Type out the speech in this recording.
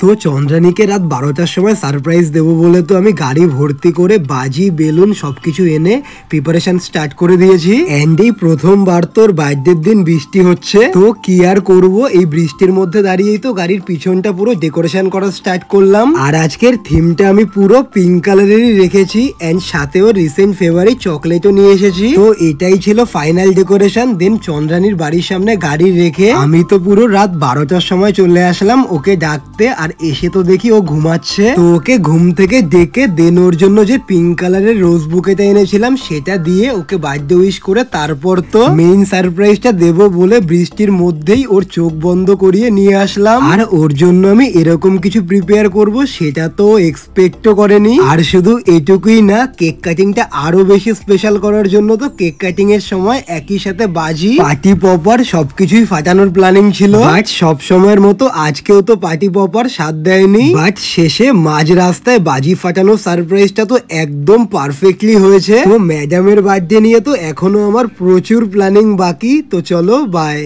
তো চন্দ্রানীকে রাত 12টার সময় সারপ্রাইজ দেবো বলে তো আমি গাড়ি ভর্তি করে বাজি বেলুন সবকিছু এনে প্রিপারেশন স্টার্ট করে দিয়েছি। এন্ড এই প্রথমবার তোর বার্থডের দিন বৃষ্টি হচ্ছে, তো কি আর করবো, এই বৃষ্টির মধ্যে দাঁড়িয়েই তো গাড়ির পিছনটা পুরো ডেকোরেশন করা স্টার্ট করলাম। আর আজকের থিমটা আমি পুরো পিঙ্ক কালারেরই রেখেছি এন্ড সাথেও রিসেন্ট ফেভারিট চকলেটও নিয়ে এসেছি। তো এটাই ছিল ফাইনাল ডেকোরেশন। দেন চন্দ্রানীর বাড়ির সামনে গাড়ি রেখে আমি তো পুরো রাত 12টার সময় চলে আসলাম ওকে ডাকতে। আর এসে তো দেখি ও ঘুমাচ্ছে, তো ওকে ঘুম থেকে ডেকে দেন ওর জন্য যে পিঙ্ক কালারের রোজ বুকেটা এনেছিলাম সেটা দিয়ে ওকে বার্থডে উইশ করে তারপর তো মেইন সারপ্রাইজটা দেবো বলে বৃষ্টির মধ্যেই ওর চোখ বন্ধ করিয়ে নিয়ে আসলাম। আর ওর জন্য আমি এরকম কিছু প্রিপেয়ার করব সেটা তো এক্সপেক্টও করেনি। আর শুধু এটুকুই না, কেক কাটিংটা আরো বেশি স্পেশাল করার জন্য তো কেক কাটিং এর সময় একই সাথে বাজি পার্টি পপার সবকিছুই ফাটানোর প্ল্যানিং ছিল। বাট সব সময়ের মতো আজকেও তো পার্টি পপার সাথ দেয়নি, বাট শেষে মাঝ রাস্তায় বাজি ফাটানো সারপ্রাইজটা তো একদম পারফেক্টলি হয়েছে। তো ম্যাডামের বার্থডে নিয়ে তো এখনো আমার প্রচুর প্ল্যানিং বাকি। তো চলো বাই।